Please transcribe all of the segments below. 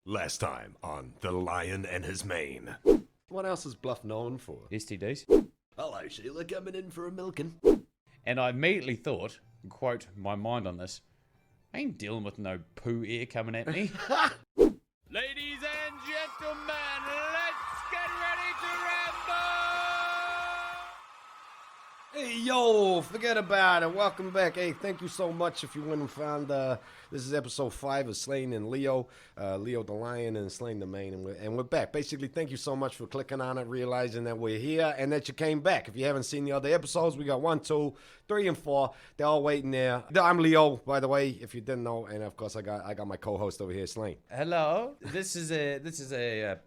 Last time on The Lion and His Mane. What else is Bluff known for? STDs. Hello, Sheila, coming in for a milking. And I immediately thought, quote my mind on this, I ain't dealing with no poo air coming at me. Ladies and gentlemen, let's get ready to ramble! Hey, yo, forget about it. Welcome back. Hey, thank you so much if you went and found, this is episode 5 of Slaying and Leo. Leo the Lion and Slaying the Mane, and we're back. Basically, thank you so much for clicking on it, realizing that we're here, and that you came back. If you haven't seen the other episodes, we got 1, 2, 3, and 4. They're all waiting there. I'm Leo, by the way, if you didn't know, and of course, I got my co-host over here, Slaying. Hello, this is a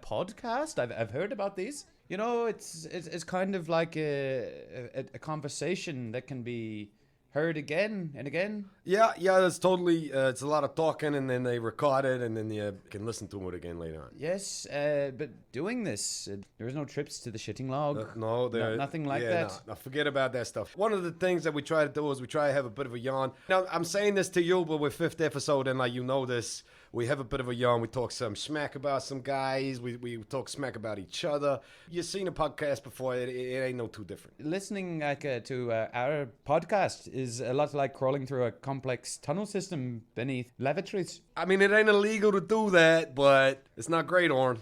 podcast. I've heard about these. You know, it's kind of like a conversation that can be heard again and again. Yeah, it's totally, it's a lot of talking, and then they record it, and then you can listen to it again later on. Yes, but doing this, there is no trips to the shitting log. Nothing like that. No, forget about that stuff. One of the things that we try to do is we try to have a bit of a yarn. Now, I'm saying this to you, but we're 5th episode, and you know this. We have a bit of a yarn. We talk some smack about some guys. We talk smack about each other. You've seen a podcast before. It ain't no too different. Listening to our podcast is a lot like crawling through a complex tunnel system beneath lavatories. I mean, it ain't illegal to do that, but it's not great, Orn.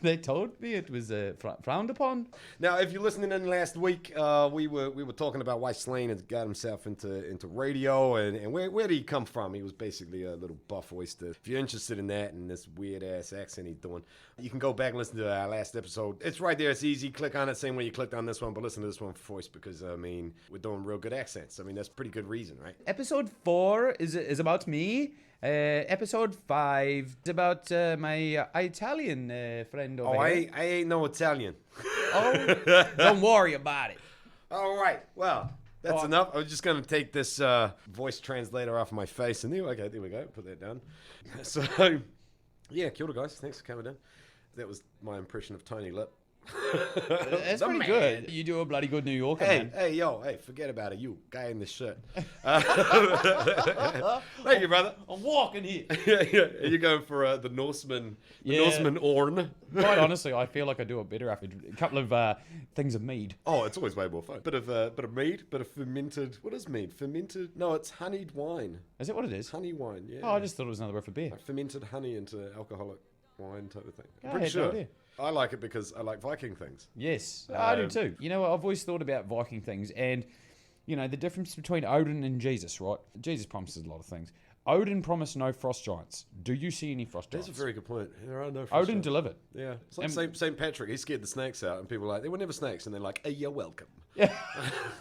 They told me it was frowned upon. Now, if you're listening in last week, we were talking about why Slane has got himself into radio, and where did he come from? He was basically a little buff oyster. If you're interested in that and this weird ass accent he's doing, you can go back and listen to our last episode. It's right there. It's easy. Click on it same way you clicked on this one, but listen to this one first because I mean we're doing real good accents. I mean that's pretty good reason, right? Episode 4 is about me. Episode 5 is about my Italian friend over here. I ain't no Italian. Oh, don't worry about it. All right. Well, that's enough. I was just going to take this voice translator off my face. And there we go. Put that down. So, yeah, kia ora, guys. Thanks for coming in. That was my impression of Tony Lip. That's pretty good. You do a bloody good New Yorker, man. Hey, forget about it. You, guy in the shirt. Thank you, brother. I'm walking here. Yeah. You're going for the Norseman, Norseman Orn. Quite honestly, I feel like I do it better after a couple of things of mead. Oh, it's always way more fun. Bit of mead, bit of fermented. What is mead? Fermented? No, it's honeyed wine. Is it what it is? Honey wine. Yeah. Oh, I just thought it was another word for beer. Like fermented honey into alcoholic wine type of thing. I'm I pretty had sure. no idea. I like it because I like Viking things. Yes, I do too. You know, I've always thought about Viking things and, you know, the difference between Odin and Jesus, right? Jesus promises a lot of things. Odin promised no frost giants. Do you see any frost giants? That's a very good point. There are no frost Odin giants. delivered. Yeah. It's like St. Patrick. He scared the snakes out and people were like, they were never snakes. And they're like, hey, you're welcome. Yeah.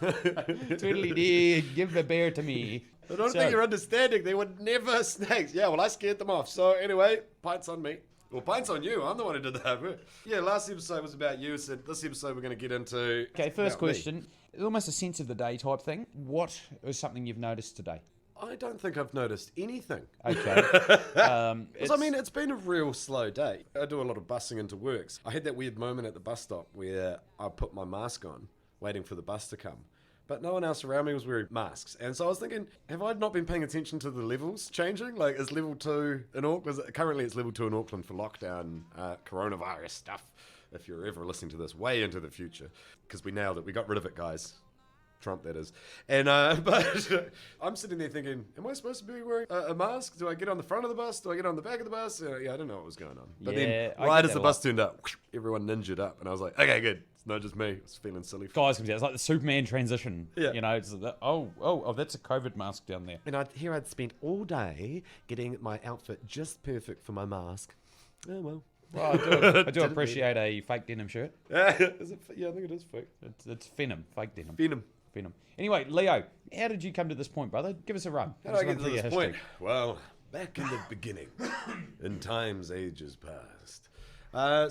Twiddly dee, give the bear to me. I don't think you're understanding. They were never snakes. Yeah, well, I scared them off. So anyway, pints on me. Well, pints on you. I'm the one who did that. Yeah, last episode was about you. So this episode we're going to get into... Okay, first question. Almost a sense of the day type thing. What is something you've noticed today? I don't think I've noticed anything. Okay. It's been a real slow day. I do a lot of busing into works. I had that weird moment at the bus stop where I put my mask on, waiting for the bus to come. But no one else around me was wearing masks. And so I was thinking, have I not been paying attention to the levels changing? Like, is level 2 in Auckland? Currently, it's level 2 in Auckland for lockdown, coronavirus stuff. If you're ever listening to this way into the future. Because we nailed it. We got rid of it, guys. Trump, that is. And but I'm sitting there thinking, am I supposed to be wearing a mask? Do I get on the front of the bus? Do I get on the back of the bus? Yeah, I don't know what was going on. But then right as the bus turned up, everyone ninjaed up. And I was like, okay, good. It's not just me. I was feeling silly. Guys, it's like the Superman transition. Yeah. You know, it's that's a COVID mask down there. And I'd spent all day getting my outfit just perfect for my mask. Oh, well. Well, I do appreciate a fake denim shirt. Is it? Yeah, I think it is fake. It's Venom, fake denim. Venom. Anyway, Leo, how did you come to this point, brother? Give us a run. How did I get to this point? Well, back in the beginning, in times ages past.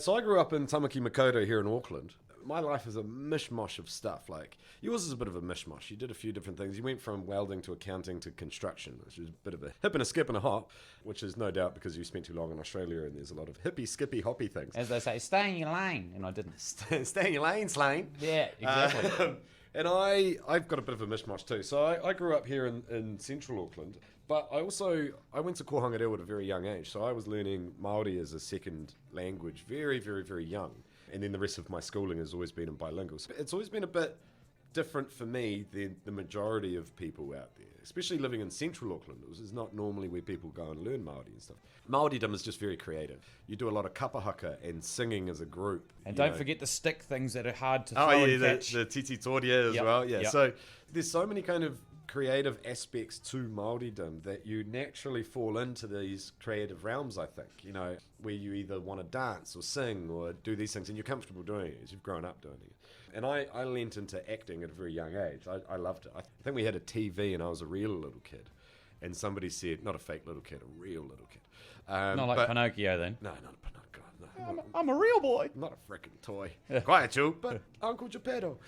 So I grew up in Tamaki Makaurau here in Auckland. My life is a mishmash of stuff. Like, yours is a bit of a mishmash. You did a few different things. You went from welding to accounting to construction, which is a bit of a hip and a skip and a hop, which is no doubt because you spent too long in Australia and there's a lot of hippy, skippy, hoppy things. As they say, stay in your lane. And I didn't. Stay in your lane, Slane. Yeah, exactly. And I've got a bit of a mishmash too. So I grew up here in central Auckland. But I went to Kohanga Reo at a very young age, so I was learning Māori as a second language very, very, very young. And then the rest of my schooling has always been in bilingual. So it's always been a bit different for me than the majority of people out there, especially living in central Auckland. This is not normally where people go and learn Māori and stuff. Māoridom is just very creative. You do a lot of kapahaka and singing as a group. And don't forget the stick things that are hard to throw and catch. The titi toria as well. Yeah, so there's so many kind of creative aspects to Māoridom that you naturally fall into these creative realms, I think, where you either want to dance or sing or do these things and you're comfortable doing it as you've grown up doing it. And I leant into acting at a very young age. I loved it. I think we had a TV and I was a real little kid. And somebody said, not a fake little kid, a real little kid. Not like Pinocchio then. No, not a Pinocchio. No, I'm a real boy. Not a frickin' toy. Quite you, but Uncle Geppetto.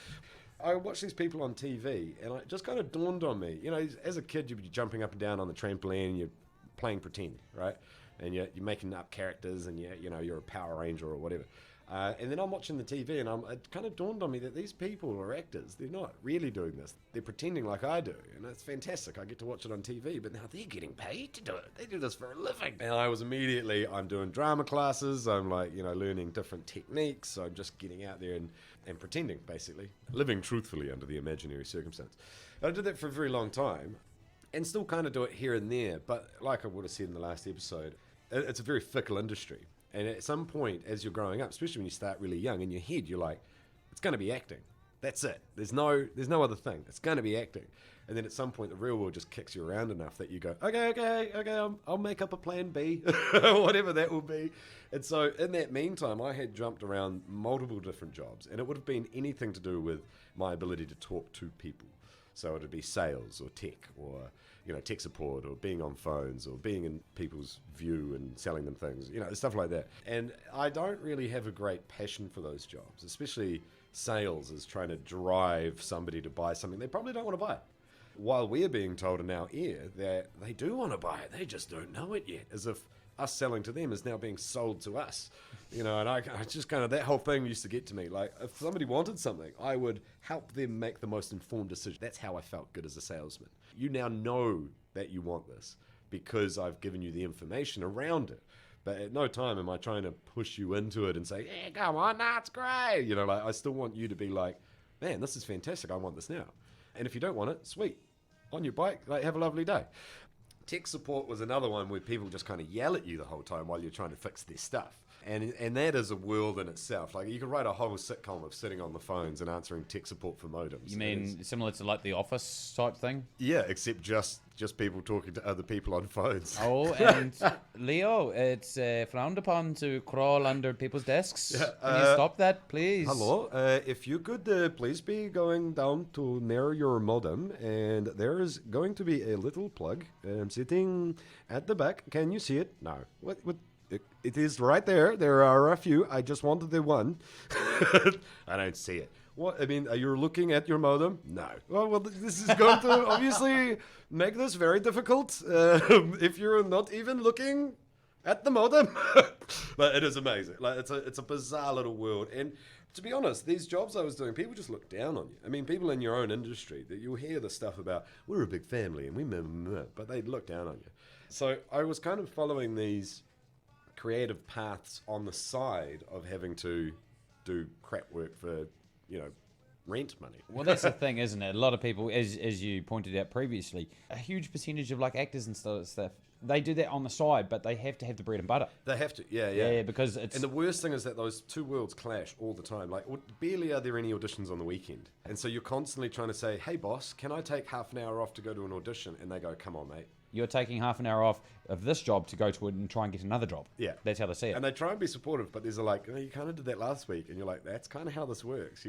I watch these people on TV, and it just kind of dawned on me. As a kid, you'd be jumping up and down on the trampoline, and you're playing pretend, right? And you're making up characters, and you're a Power Ranger or whatever. And then I'm watching the TV, and it kind of dawned on me that these people are actors. They're not really doing this. They're pretending like I do, and it's fantastic. I get to watch it on TV, but now they're getting paid to do it. They do this for a living. And I was I'm doing drama classes. I'm learning different techniques. So I'm just getting out there and pretending, basically. Living truthfully under the imaginary circumstance. And I did that for a very long time, and still kind of do it here and there. But like I would have said in the last episode, it's a very fickle industry. And at some point, as you're growing up, especially when you start really young, in your head, you're like, it's going to be acting. That's it. There's no other thing. It's going to be acting. And then at some point, the real world just kicks you around enough that you go, okay, I'll make up a plan B, whatever that will be. And so in that meantime, I had jumped around multiple different jobs, and it would have been anything to do with my ability to talk to people. So it would be sales or tech or tech support or being on phones or being in people's view and selling them things, stuff like that. And I don't really have a great passion for those jobs, especially sales is trying to drive somebody to buy something they probably don't want to buy. While we're being told in our ear that they do want to buy it, they just don't know it yet, as if us selling to them is now being sold to us. And I just kind of, that whole thing used to get to me. Like, if somebody wanted something, I would help them make the most informed decision. That's how I felt good as a salesman. You now know that you want this because I've given you the information around it. But at no time am I trying to push you into it and say, yeah, come on, it's great. I still want you to be like, man, this is fantastic. I want this now. And if you don't want it, sweet. On your bike, have a lovely day. Tech support was another one where people just kind of yell at you the whole time while you're trying to fix their stuff. And that is a world in itself. Like, you could write a whole sitcom of sitting on the phones and answering tech support for modems. You mean similar to like the Office type thing? Yeah, except just people talking to other people on phones. Oh, and Leo, it's frowned upon to crawl under people's desks. Yeah, Can you stop that, please? Hello, if you could please be going down to near your modem, and there is going to be a little plug sitting at the back. Can you see it? No. What? It is right there. There are a few. I just wanted the one. I don't see it. What? I mean, are you looking at your modem? No. Well, this is going to obviously make this very difficult if you're not even looking at the modem. But it is amazing. Like, it's a bizarre little world. And to be honest, these jobs I was doing, people just look down on you. I mean, people in your own industry, that you'll hear the stuff about, we're a big family and we, but they look down on you. So I was kind of following these creative paths on the side of having to do crap work for, rent money. Well, that's the thing, isn't it? A lot of people, as you pointed out previously, a huge percentage of like actors and stuff, they do that on the side, but they have to have the bread and butter. They have to, yeah. Yeah, because it's... And the worst thing is that those two worlds clash all the time. Like, barely are there any auditions on the weekend. And so you're constantly trying to say, hey, boss, can I take half an hour off to go to an audition? And they go, come on, mate. You're taking half an hour off of this job to go to it and try and get another job. Yeah. That's how they see it. And they try and be supportive, but there's you kind of did that last week. And you're like, that's kind of how this works,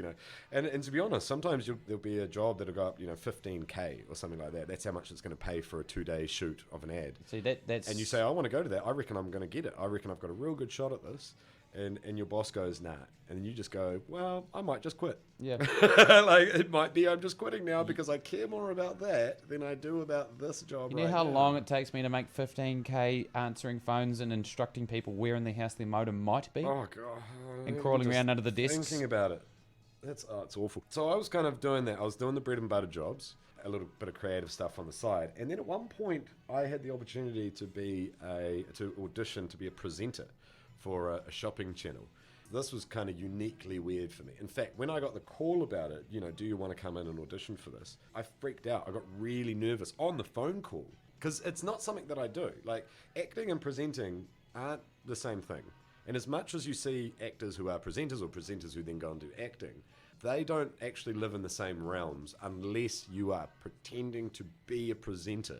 And to be honest, sometimes there'll be a job that'll go up, $15K or something like that. That's how much it's going to pay for a 2-day shoot of an ad. See, that's... And you say, I want to go to that. I reckon I'm going to get it. I reckon I've got a real good shot at this. And your boss goes, nah. And you just go, well, I might just quit. Yeah. Like, it might be I'm just quitting now because I care more about that than I do about this job. You know how long it takes me to make 15K answering phones and instructing people where in the house their modem might be? Oh, God. And crawling around under the desks? Thinking about it. It's awful. So I was kind of doing that. I was doing the bread and butter jobs. a little bit of creative stuff on the side. And then at one point, I had the opportunity to audition to be a presenter for a shopping channel. This was kind of uniquely weird for me. In fact, when I got the call about it, do you want to come in and audition for this? I freaked out. I got really nervous on the phone call because it's not something that I do. Like, acting and presenting aren't the same thing. And as much as you see actors who are presenters or presenters who then go and do acting, they don't actually live in the same realms unless you are pretending to be a presenter.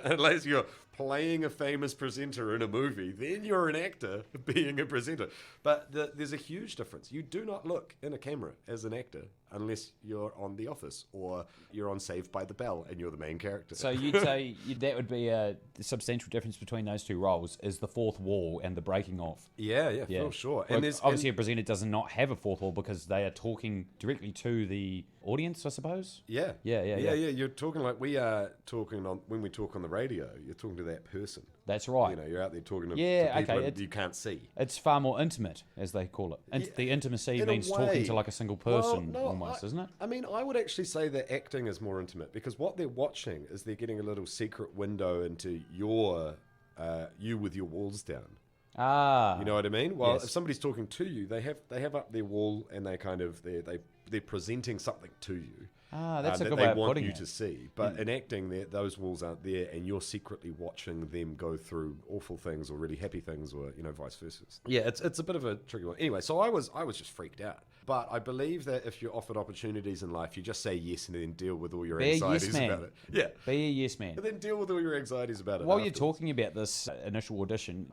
Unless you're playing a famous presenter in a movie, then you're an actor being a presenter. But there's a huge difference. You do not look in a camera as an actor unless you're on The Office or you're on Saved by the Bell and you're the main character. So you'd say that would be a substantial difference between those two roles is the fourth wall and the breaking off. Yeah, for sure. Well, and obviously a presenter does not have a fourth wall because they are talking directly to the audience, I suppose. Yeah. You're talking like we are talking when we talk on the radio. You're talking to that person. That's right. You're out there talking to people that you can't see. It's far more intimate, as they call it. And the intimacy means talking to like a single person, almost, isn't it? I mean, I would actually say that acting is more intimate because what they're watching is they're getting a little secret window into you with your walls down. Ah, you know what I mean? Well, yes. if somebody's talking to you, they have up their wall and they're presenting something to you. Ah, that's a that good they way of want putting you it. to see. But in acting, those walls aren't there, and you're secretly watching them go through awful things or really happy things, or vice versa. Yeah, it's a bit of a tricky one. Anyway, so I was just freaked out. But I believe that if you're offered opportunities in life, you just say yes and then deal with all your anxieties about it. Yeah, be a yes man. And then deal with all your anxieties about it. While you're talking about this initial audition,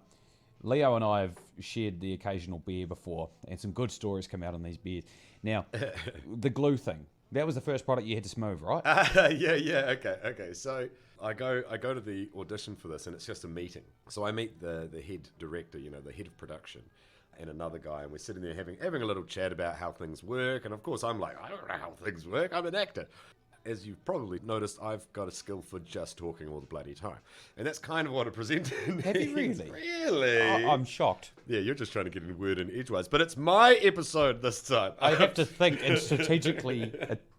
Leo and I have shared the occasional beer before, and some good stories come out on these beers. Now, the glue thing. That was the first product you had to smooth, right? Yeah. Okay. So I go to the audition for this, and it's just a meeting. So I meet the head director, the head of production, and another guy, and we're sitting there having a little chat about how things work. And of course, I'm like, I don't know how things work. I'm an actor. As you've probably noticed, I've got a skill for just talking all the bloody time. And that's kind of what a presenter needs. Have you really? Really? I'm shocked. Yeah, you're just trying to get in word in edgewise. But it's my episode this time. I have to think and strategically...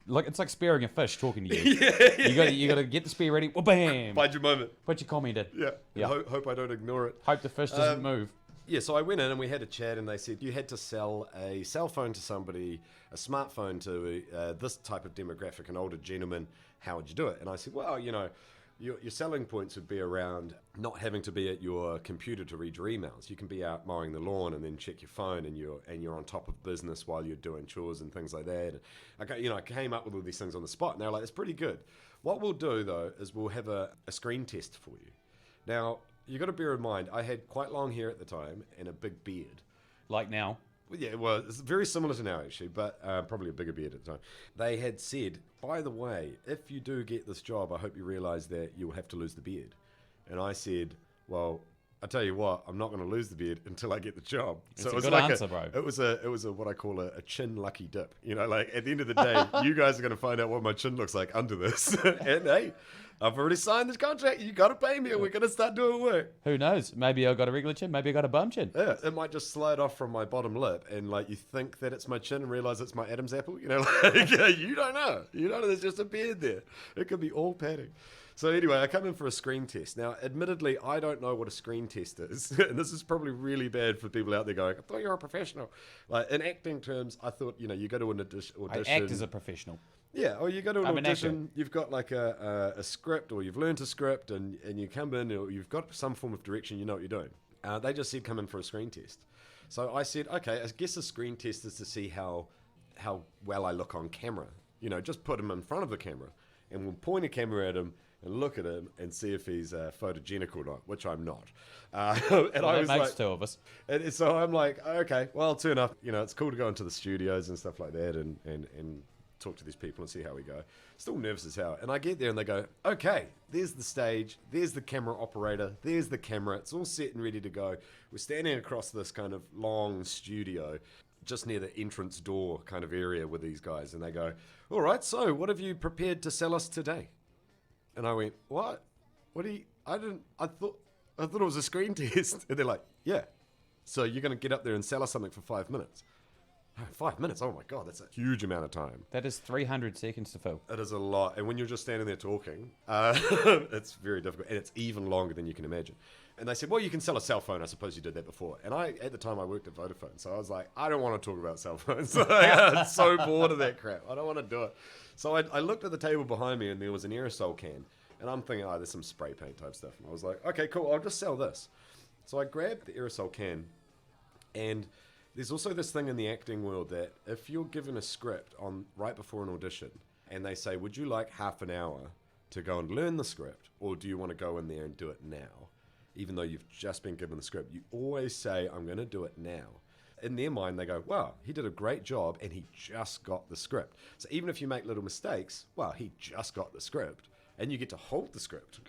it's like spearing a fish talking to you. You got to get the spear ready. Well, bam. Find your moment. Put your comment in. Yeah. Hope I don't ignore it. Hope the fish doesn't move. Yeah, so I went in and we had a chat, and they said you had to sell a cell phone to somebody, a smartphone to this type of demographic, an older gentleman. How would you do it? And I said, well, your selling points would be around not having to be at your computer to read your emails. You can be out mowing the lawn and then check your phone, and you're on top of business while you're doing chores and things like that. And I came up with all these things on the spot, and they were like, it's pretty good. What we'll do, though, is we'll have a screen test for you. Now, you got to bear in mind, I had quite long hair at the time and a big beard. Like now? Well, yeah, well, it's very similar to now, actually, but probably a bigger beard at the time. They had said, by the way, if you do get this job, I hope you realize that you'll have to lose the beard. And I said, well, I tell you what, I'm not going to lose the beard until I get the job. So it was a good answer, bro. It was a what I call a chin lucky dip. Like at the end of the day, you guys are going to find out what my chin looks like under this. And hey, I've already signed this contract. You got to pay me, and we're going to start doing work. Who knows? Maybe I got a regular chin. Maybe I got a bum chin. Yeah, it might just slide off from my bottom lip, and you think that it's my chin and realize it's my Adam's apple. You don't know. There's just a beard there. It could be all padding. So anyway, I come in for a screen test. Now, admittedly, I don't know what a screen test is. And this is probably really bad for people out there going, I thought you were a professional. In acting terms, I thought, you go to an audition. I act as a professional. Yeah, or you go to an audition, you've got a script, or you've learned a script, and you come in, or you've got some form of direction, you know what you're doing. They just said come in for a screen test. So I said, okay, I guess a screen test is to see how well I look on camera. Just put him in front of the camera, and we'll point a camera at him, and look at him and see if he's photogenic or not, which I'm not. That makes two of us. And so I'm like, okay, well, I'll turn up. It's cool to go into the studios and stuff like that and talk to these people and see how we go. Still nervous as hell. And I get there and they go, okay, there's the stage, there's the camera operator, there's the camera. It's all set and ready to go. We're standing across this kind of long studio just near the entrance door kind of area with these guys. And they go, all right, so what have you prepared to sell us today? And I went, what? What do you... I thought it was a screen test. And they're like, yeah. So you're going to get up there and sell us something for 5 minutes. 5 minutes, oh my God, that's a huge amount of time. That is 300 seconds to fill. It is a lot. And when you're just standing there talking, it's very difficult. And it's even longer than you can imagine. And they said, well, you can sell a cell phone. I suppose you did that before. And at the time, I worked at Vodafone. So I was like, I don't want to talk about cell phones. I'm so bored of that crap. I don't want to do it. So I looked at the table behind me, and there was an aerosol can. And I'm thinking, there's some spray paint type stuff. And I was like, okay, cool. I'll just sell this. So I grabbed the aerosol can. And there's also this thing in the acting world that if you're given a script right before an audition, and they say, would you like half an hour to go and learn the script, or do you want to go in there and do it now? Even though you've just been given the script, you always say, I'm going to do it now. In their mind, they go, wow, he did a great job and he just got the script. So even if you make little mistakes, well, he just got the script and you get to hold the script,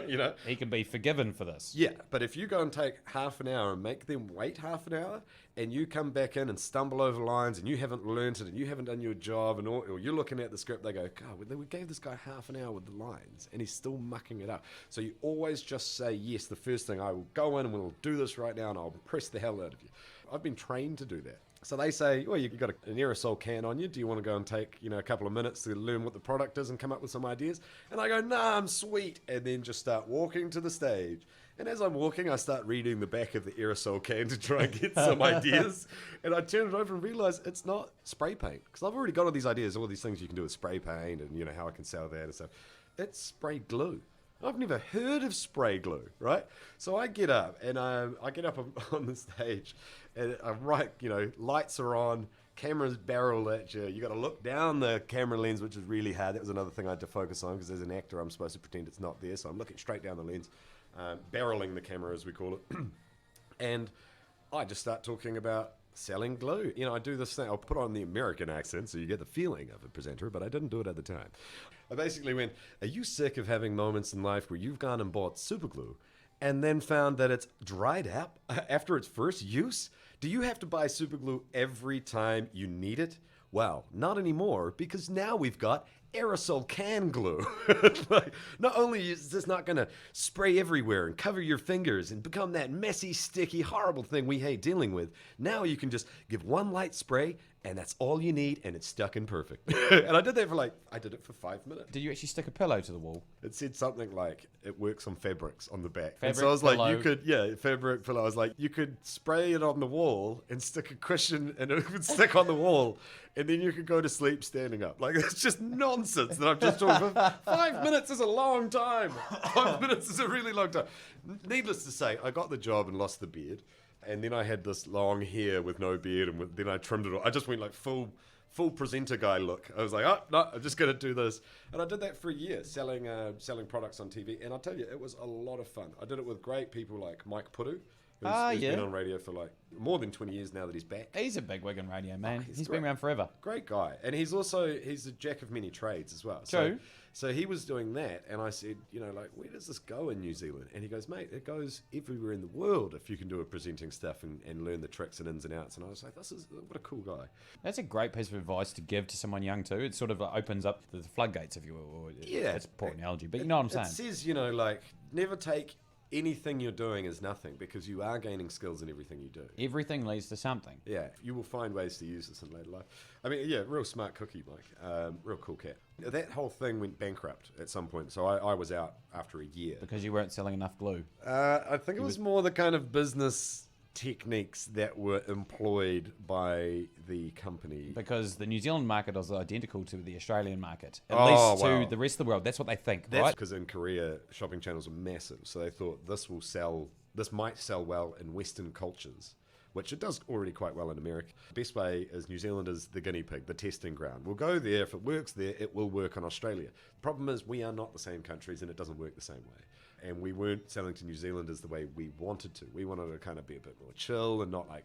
you know? He can be forgiven for this. Yeah, but if you go and take half an hour and make them wait half an hour and you come back in and stumble over lines and you haven't learnt it and you haven't done your job or you're looking at the script, they go, God, we gave this guy half an hour with the lines and he's still mucking it up. So you always just say yes. The first thing, I will go in and we'll do this right now and I'll press the hell out of you. I've been trained to do that. So they say, well, you've got an aerosol can on you. Do you want to go and take, a couple of minutes to learn what the product is and come up with some ideas? And I go, nah, I'm sweet. And then just start walking to the stage. And as I'm walking, I start reading the back of the aerosol can to try and get some ideas. And I turn it over and realize it's not spray paint. Because I've already got all these ideas, all these things you can do with spray paint and, how I can sell that and stuff. It's spray glue. I've never heard of spray glue, right? So I get up and I get up on the stage and I'm lights are on, cameras barrel at you. You got to look down the camera lens, which is really hard. That was another thing I had to focus on because as an actor, I'm supposed to pretend it's not there. So I'm looking straight down the lens, barreling the camera as we call it. And I just start talking about selling glue. I do this thing. I'll put on the American accent so you get the feeling of a presenter, but I didn't do it at the time. I basically went, are you sick of having moments in life where you've gone and bought super glue and then found that it's dried up after its first use? Do you have to buy super glue every time you need it? Well, not anymore, because now we've got aerosol can glue. Not only is this not going to spray everywhere and cover your fingers and become that messy, sticky, horrible thing we hate dealing with, now you can just give one light spray and that's all you need and it's stuck in perfect. And I did that I did it for 5 minutes. Did you actually stick a pillow to the wall? It said something like, it works on fabrics on the back. Fabric, and so I was pillow. like, fabric pillow. I was like, you could spray it on the wall and stick a cushion and it would stick on the wall and then you could go to sleep standing up. Like, it's just nonsense that I'm just talking for 5 minutes is a long time. 5 minutes is a really long time. Needless to say, I got the job and lost the beard. And then I had this long hair with no beard, and then I trimmed it all. I just went like full presenter guy look. I was like, oh, no, I'm just going to do this. And I did that for a year, selling products on TV. And I'll tell you, it was a lot of fun. I did it with great people like Mike Pudu, who's been on radio for like more than 20 years now that he's back. He's a big wig in radio, man. He's great. been around forever. Great guy. And he's a jack of many trades as well. True. So he was doing that, and I said, where does this go in New Zealand? And he goes, mate, it goes everywhere in the world if you can do a presenting stuff and learn the tricks and ins and outs. And I was like, what a cool guy. That's a great piece of advice to give to someone young too. It sort of opens up the floodgates, if you will. Yeah. That's a poor analogy, but you know what I'm saying. It says, never take anything you're doing as nothing because you are gaining skills in everything you do. Everything leads to something. Yeah, you will find ways to use this in later life. I mean, yeah, real smart cookie, Mike. Real cool cat. That whole thing went bankrupt at some point, so I was out after a year. Because you weren't selling enough glue. I think it was more the kind of business techniques that were employed by the company. Because the New Zealand market is identical to the Australian market, at least to the rest of the world. That's what they think, right? That's because in Korea, shopping channels are massive, so they thought this might sell well in Western cultures, which it does already quite well in America. Best way is New Zealand is the guinea pig, the testing ground. We'll go there. If it works there, it will work in Australia. The problem is we are not the same countries and it doesn't work the same way. And we weren't selling to New Zealanders the way we wanted to. We wanted to kind of be a bit more chill and not like,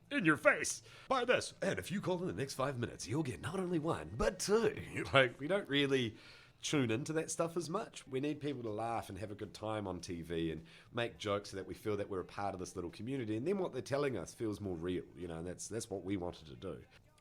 in your face, buy this. And if you call in the next 5 minutes, you'll get not only one, but two. Like, we don't really tune into that stuff as much. We need people to laugh and have a good time on TV and make jokes so that we feel that we're a part of this little community. And then what they're telling us feels more real, and that's what we wanted to do.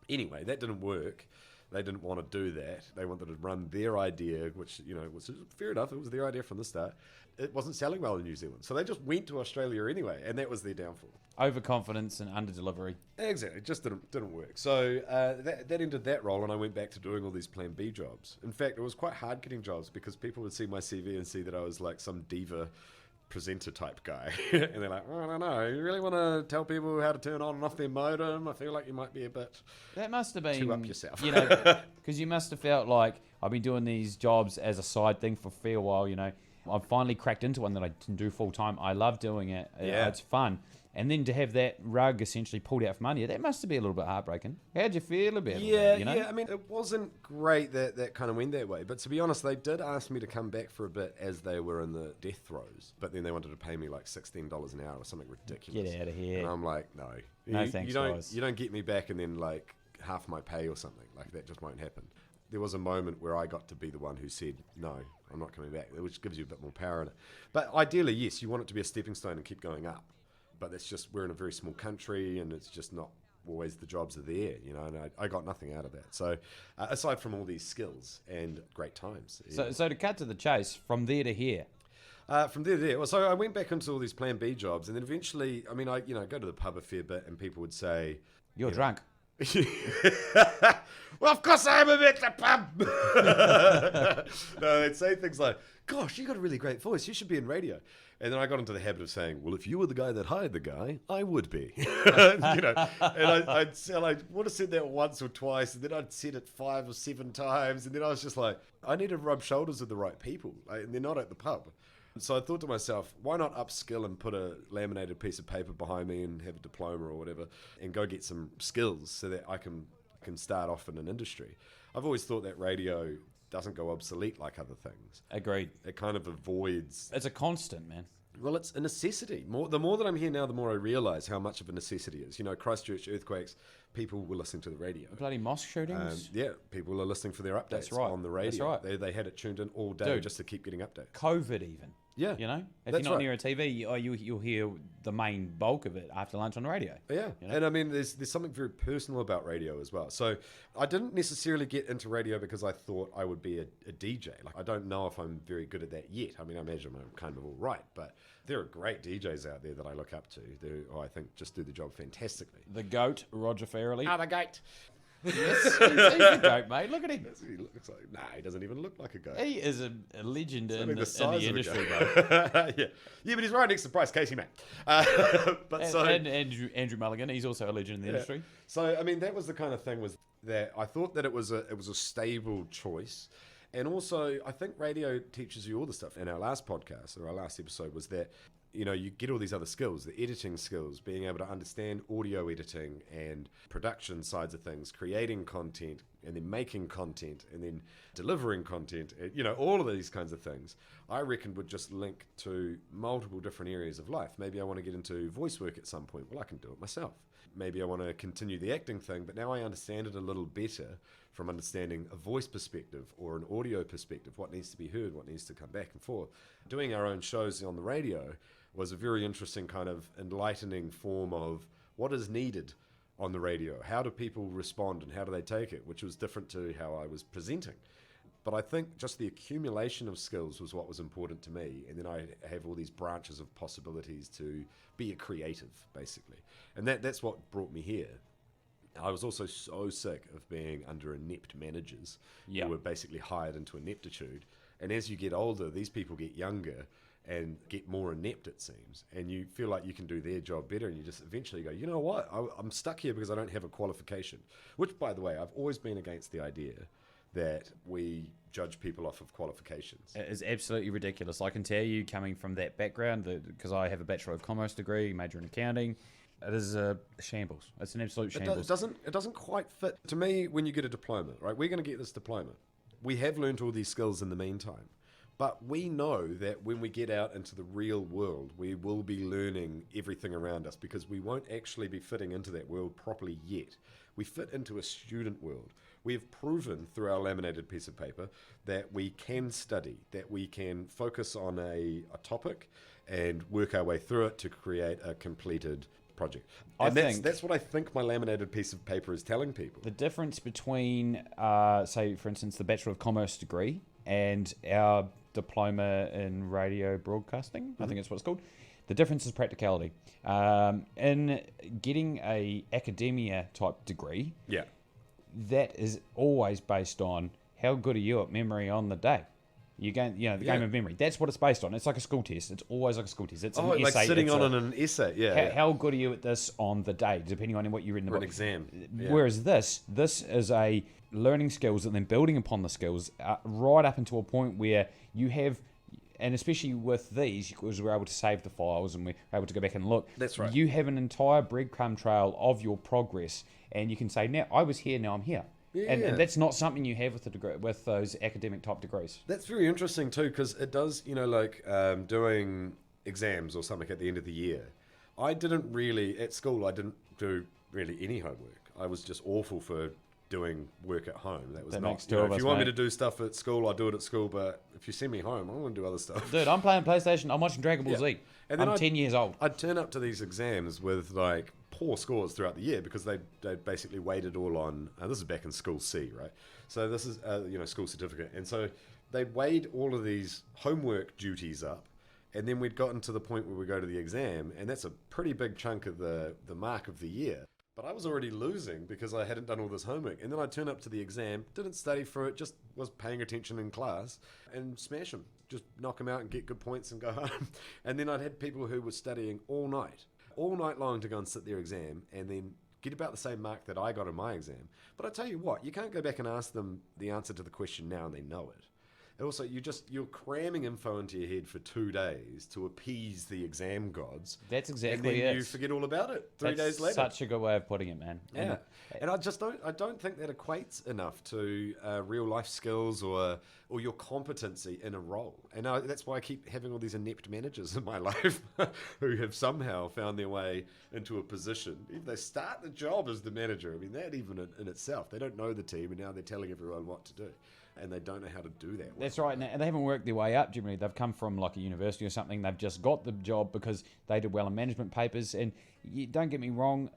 Anyway, that didn't work. They didn't want to do that. They wanted to run their idea, which, was fair enough. It was their idea from the start. It wasn't selling well in New Zealand. So they just went to Australia anyway, and that was their downfall. Overconfidence and under-delivery. Exactly. It just didn't work. So that ended that role, and I went back to doing all these Plan B jobs. In fact, it was quite hard getting jobs because people would see my CV and see that I was like some diva presenter type guy. And they're like, I don't know, you really want to tell people how to turn on and off their modem? I feel like you might be a bit that must have been too up yourself. Because you must have felt like I've been doing these jobs as a side thing for a fair while, I've finally cracked into one that I can do full time. I love doing it. Yeah. It's fun. And then to have that rug essentially pulled out from under you, that must have been a little bit heartbreaking. How'd you feel about it? Yeah. I mean, it wasn't great that kind of went that way. But to be honest, they did ask me to come back for a bit as they were in the death throes. But then they wanted to pay me like $16 an hour or something ridiculous. Get out of here. And I'm like, no. Thanks, you don't get me back and then like half my pay or something. Like that just won't happen. There was a moment where I got to be the one who said, no, I'm not coming back, which gives you a bit more power in it. But ideally, yes, you want it to be a stepping stone and keep going up. But that's just, we're in a very small country and it's just not always the jobs are there, and I got nothing out of that. So aside from all these skills and great times. So to cut to the chase, from there to here. From there to there. Well, so I went back into all these Plan B jobs and then eventually, I mean, I go to the pub a fair bit and people would say... You're drunk. Well, of course I am at the pub. No, they'd say things like, gosh, you got a really great voice, you should be in radio. And then I got into the habit of saying, well, if you were the guy that hired the guy, I would be. And I would have said that once or twice, and then I'd said it 5 or 7 times, and then I was just like, I need to rub shoulders with the right people, and they're not at the pub. So I thought to myself, why not upskill and put a laminated piece of paper behind me and have a diploma or whatever and go get some skills so that I can start off in an industry. I've always thought that radio doesn't go obsolete like other things. Agreed. It kind of avoids... It's a constant, man. Well, it's a necessity. The more that I'm here now, the more I realise how much of a necessity it is. Christchurch earthquakes, people were listening to the radio. Bloody mosque shootings. People are listening for their updates That's right. on the radio. That's right. They had it tuned in all day Dude, just to keep getting updates. COVID even. Yeah. If That's you're not right. near a TV, you'll hear the main bulk of it after lunch on the radio. Yeah. And I mean, there's something very personal about radio as well. So I didn't necessarily get into radio because I thought I would be a DJ. Like, I don't know if I'm very good at that yet. I mean, I imagine I'm kind of all right, but there are great DJs out there that I look up to who I think just do the job fantastically. The GOAT, Roger Farrelly. The GOAT. Yes, he's the GOAT, mate. Look at him. He looks like, he doesn't even look like a goat. He is a legend in the size of a industry, goat. bro. Yeah, but he's right next to Bryce Casey, mate. And Andrew Mulligan, he's also a legend in the industry. So, I mean, that was the kind of thing was that I thought that it was a stable choice. And also, I think radio teaches you all the stuff. In our last podcast, or our last episode, was that, you get all these other skills, the editing skills, being able to understand audio editing and production sides of things, creating content, and then making content, and then delivering content, all of these kinds of things, I reckon would just link to multiple different areas of life. Maybe I want to get into voice work at some point. Well, I can do it myself. Maybe I want to continue the acting thing, but now I understand it a little better from understanding a voice perspective or an audio perspective, what needs to be heard, what needs to come back and forth. Doing our own shows on the radio was a very interesting kind of enlightening form of what is needed on the radio. How do people respond and how do they take it, which was different to how I was presenting. But I think just the accumulation of skills was what was important to me. And then I have all these branches of possibilities to be a creative, basically. And that's what brought me here. I was also so sick of being under inept managers who were basically hired into ineptitude. And as you get older, these people get younger and get more inept, it seems, and you feel like you can do their job better, and you just eventually go, you know what, I'm stuck here because I don't have a qualification. Which, by the way, I've always been against the idea that we judge people off of qualifications. It is absolutely ridiculous. I can tell you, coming from that background, because I have a Bachelor of Commerce degree, major in accounting, it is a shambles. It's an absolute shambles. It doesn't quite fit. To me, when you get a diploma, right, we're going to get this diploma. We have learned all these skills in the meantime. But we know that when we get out into the real world, we will be learning everything around us because we won't actually be fitting into that world properly yet. We fit into a student world. We have proven through our laminated piece of paper that we can study, that we can focus on a topic and work our way through it to create a completed project. I And think that's what I think my laminated piece of paper is telling people. the difference between, say, for instance, the Bachelor of Commerce degree and our diploma in radio broadcasting, I think that's what it's called, the difference is practicality. In getting a academia type degree, Yeah. that is always based on how good are you at memory on the day. The game of memory. That's what it's based on. It's like a school test. It's always like a school test. It's an like essay. sitting on an essay. Yeah. How good are you at this on the day, depending on what you're in the Or an book. exam. Yeah. Whereas this is a learning skills and then building upon the skills right up into a point where you have, and especially with these, because we're able to save the files and we're able to go back and look. That's right. You have an entire breadcrumb trail of your progress, and you can say, now I was here, now I'm here. Yeah. And that's not something you have with the degree, with those academic type degrees. That's very interesting too, because it does, doing exams or something at the end of the year. I didn't really, at school, I didn't do really any homework. I was just awful for doing work at home. That makes not, two of if us, you want me mate. to do stuff at school, I'll do it at school, but if you send me home, I want to do other stuff. Dude, I'm playing PlayStation. I'm watching Dragon Ball Yeah. Z. And then I'm 10 years old. I'd turn up to these exams with like poor scores throughout the year because they basically weighted all on. This is back in school C, right? So this is school certificate, and so they weighed all of these homework duties up, and then we'd gotten to the point where we go to the exam, and that's a pretty big chunk of the mark of the year. But I was already losing because I hadn't done all this homework. And then I'd turn up to the exam, didn't study for it, just was paying attention in class and smash them. Just knock them out and get good points and go home. And then I'd had people who were studying all night long to go and sit their exam and then get about the same mark that I got in my exam. But I tell you what, you can't go back and ask them the answer to the question now and they know it. And also, you're cramming info into your head for 2 days to appease the exam gods. That's exactly and then it. you forget all about it 3 That's days later. such a good way of putting it, man. Yeah, and I don't think that equates enough to real life skills or your competency in a role. And that's why I keep having all these inept managers in my life who have somehow found their way into a position. If they start the job as the manager, I mean, that even in itself, they don't know the team, and now they're telling everyone what to do. And they don't know how to do that. That's right, and they haven't worked their way up generally. They've come from like a university or something. They've just got the job because they did well in management papers. And don't get me wrong,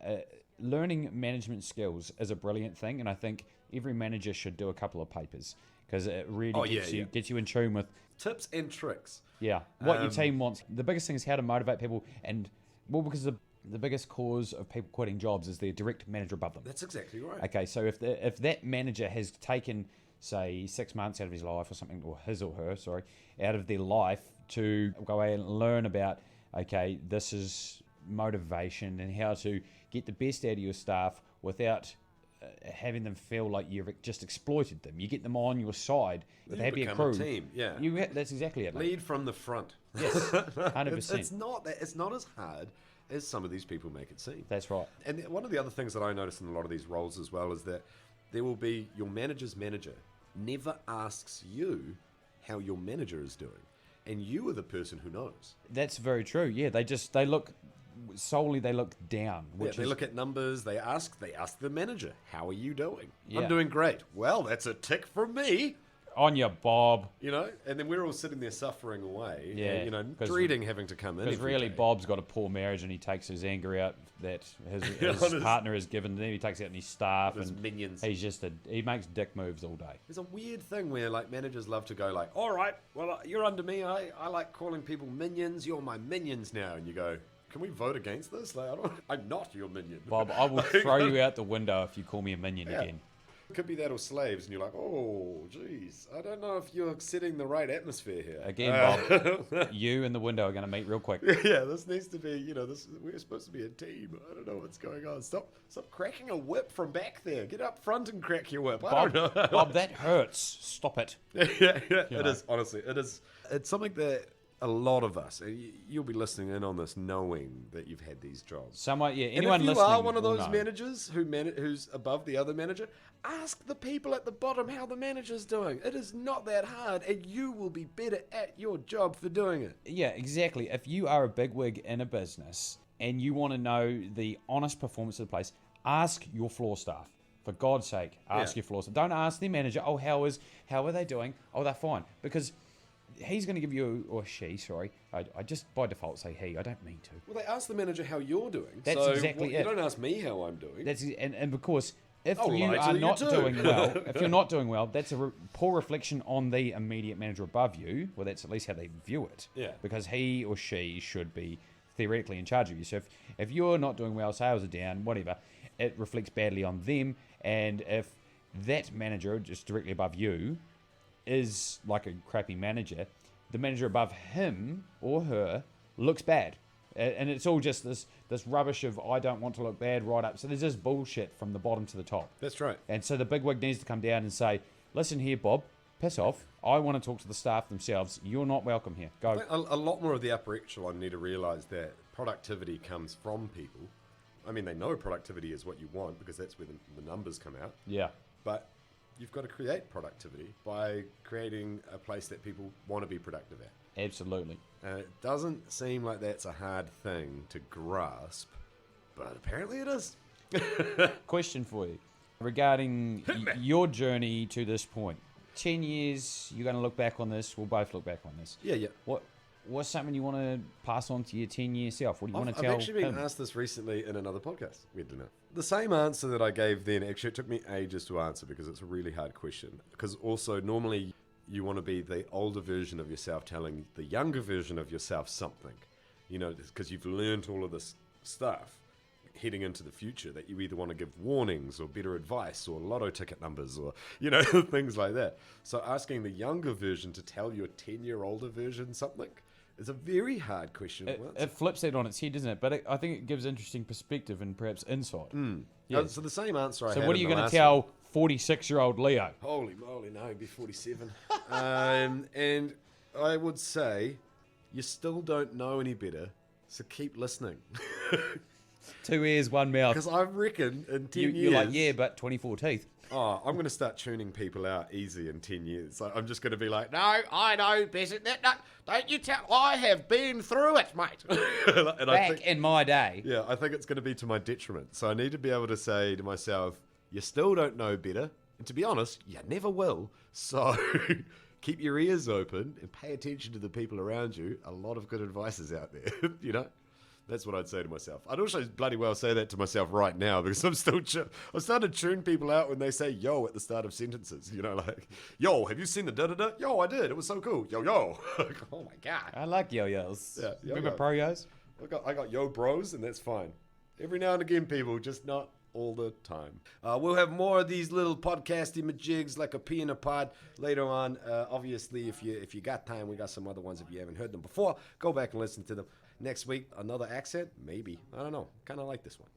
learning management skills is a brilliant thing, and I think every manager should do a couple of papers because it really gets you in tune with tips and tricks. Yeah, what your team wants. The biggest thing is how to motivate people, and because the biggest cause of people quitting jobs is their direct manager above them. That's exactly right. Okay, so if that manager has taken, say, 6 months out of his life or something, or his or her, sorry, out of their life to go away and learn about, okay, this is motivation and how to get the best out of your staff without having them feel like you've just exploited them. You get them on your side with a happier become crew. a team, yeah. That's exactly it, mate. Lead from the front. Yes, 100%. It's not as hard as some of these people make it seem. That's right. And one of the other things that I notice in a lot of these roles as well is that there will be your manager's manager never asks you how your manager is doing. And you are the person who knows. That's very true. Yeah, they look down. They look at numbers. They ask the manager, "How are you doing?" Yeah. "I'm doing great." "Well, that's a tick from me." On your Bob. And then we're all sitting there suffering away. Yeah, and, dreading having to come in. Because really, Bob's got a poor marriage, and he takes his anger out that his partner has given them. He takes it out on his staff his and minions. He's he makes dick moves all day. There's a weird thing where like managers love to go like, "All right, well you're under me. I like calling people minions. You're my minions now." And you go, "Can we vote against this? Like, I'm not your minion." Bob, I will throw you out the window if you call me a minion again. It could be that or slaves, and you're like, "Oh, geez, I don't know if you're setting the right atmosphere here." Again, Bob, you and the window are going to meet real quick. Yeah, this needs to be, we're supposed to be a team. I don't know what's going on. Stop cracking a whip from back there. Get up front and crack your whip. I don't know. Bob, that hurts. Stop it. Yeah. It is, honestly. It is. It's something that a lot of us, you'll be listening in on this knowing that you've had these jobs. Anyone and if you listening are one of will those know. managers who's above the other manager, ask the people at the bottom how the manager's doing. It is not that hard, and you will be better at your job for doing it. Yeah, exactly. If you are a bigwig in a business and you want to know the honest performance of the place, ask your floor staff. For God's sake, ask your floor staff. Don't ask the manager, "Oh, how are they doing?" "Oh, they're fine." Because he's going to give you, or she, sorry, I just by default say he, I don't mean to. Well, they ask the manager how you're doing. That's so exactly it. You don't ask me how I'm doing. And because if I'll you lie are to you not too. doing well, if you're not doing well, that's a poor reflection on the immediate manager above you. Well, that's at least how they view it. Yeah. Because he or she should be theoretically in charge of you. So if you're not doing well, sales are down, whatever, it reflects badly on them. And if that manager just directly above you is like a crappy manager, the manager above him or her looks bad. And it's all just this rubbish of I don't want to look bad right up. So there's this bullshit from the bottom to the top. That's right. And so the bigwig needs to come down and say, listen here, Bob, piss off. I want to talk to the staff themselves. You're not welcome here. Go. A lot more of the upper echelon need to realise that productivity comes from people. I mean, they know productivity is what you want because that's where the numbers come out. Yeah. But you've got to create productivity by creating a place that people want to be productive at. Absolutely. It doesn't seem like that's a hard thing to grasp, but apparently it is. Question for you regarding your journey to this point. 10 years, you're going to look back on this. We'll both look back on this. Yeah. What's something you want to pass on to your 10-year self? What do you want to tell I've actually been him? asked this recently in another podcast. Weirdly enough. The same answer that I gave then, actually it took me ages to answer because it's a really hard question. Because also normally you want to be the older version of yourself telling the younger version of yourself something. You know, because you've learned all of this stuff heading into the future that you either want to give warnings or better advice or lotto ticket numbers or, you know, things like that. So asking the younger version to tell your 10-year-older version something is a very hard question to answer. It flips that on its head, doesn't it? But I think it gives interesting perspective and perhaps insight. Yeah. So the same answer I had. So what are you going to tell 46-year-old Leo? Holy moly, no, he'd be 47. And I would say, you still don't know any better, so keep listening. 2 ears, 1 mouth. Because I reckon in 10 years... You're like, yeah, but 24 teeth. Oh, I'm going to start tuning people out easy in 10 years. Like, I'm just going to be like, no, I know better. No, don't you tell... I have been through it, mate. And Back in my day. Yeah, I think it's going to be to my detriment. So I need to be able to say to myself, you still don't know better. And to be honest, you never will. So keep your ears open and pay attention to the people around you. A lot of good advice is out there, you know? That's what I'd say to myself. I'd also bloody well say that to myself right now because I'm still... I'm starting to tune people out when they say yo at the start of sentences. You know, like, yo, have you seen the da-da-da? Yo, I did. It was so cool. Yo, yo. Oh, my God. I like yo-yos. Yeah, yo-yo. Remember pro-yos? I got yo bros, and that's fine. Every now and again, people, just not all the time. We'll have more of these little podcasty majigs like a pea in a pod later on. Obviously, if you got time, we got some other ones if you haven't heard them before. Go back and listen to them. Next week, another accent? Maybe. I don't know. Kind of like this one.